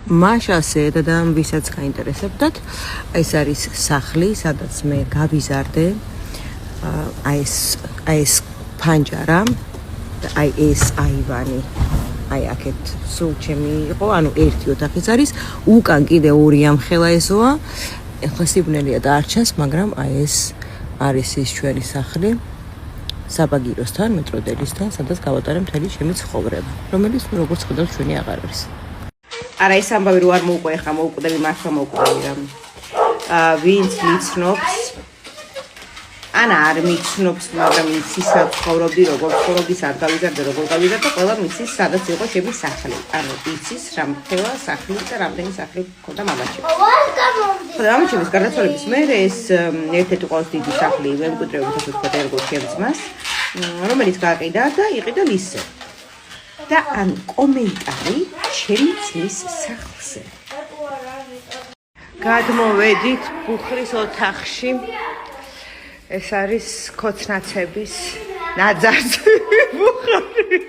მაშასე და ვისაც გაინტერესებდათ, ეს არის სახლი, სადაც მე გავიზარდე. აი ეს ფანჯარა და აი ეს აივანი. აი აქეთ სულ ჩემი იყო, ანუ ერთი ოთახიც არის, უკან კიდე ორი ამხელა ესოა. ეხლა სიბნელია და არ ჩანს, მაგრამ აი ეს არის ის ჩვენი სახლი. საბაგიროსთან, მეტროდელისთან, სადაც გავატარე მთელი ჩემი ცხოვრება, რომელიც როგორც ხედავთ ჩვენი აღარ არის. არა, ეს ამბავი რო არ მოუყვე, ხა მოუკვდები, მართლა მოუკვდები რამე. ვინც მიცნობს, ან არ მიცნობს, მაგრამ იცის ცხოვრობდი, როგორ ცხოვრობდის, არ გავიზარდე, როგორ გავიზარდე, ყველა მიცის, სადაც იყო ჩემი სახლი. ანუ იცის რამხელა სახლი და რამდენი სახლი მქონდა მამაჩემ. ხოდა მამაჩემის გარდაცვალების მერე ეს ერთ-ერთი ყველაზე დიდი სახლი მემკვიდრეობით უთქვათ ერგო ჩემს მას, რომელიც გაყიდა და იყიდა ლისზე. და ან კომენტარი ჩემი ძმის სახლზე. გადმოვედით ბუხრის ოთახში. ეს არის ქოცნაცების ნაძარცი ბუხარი.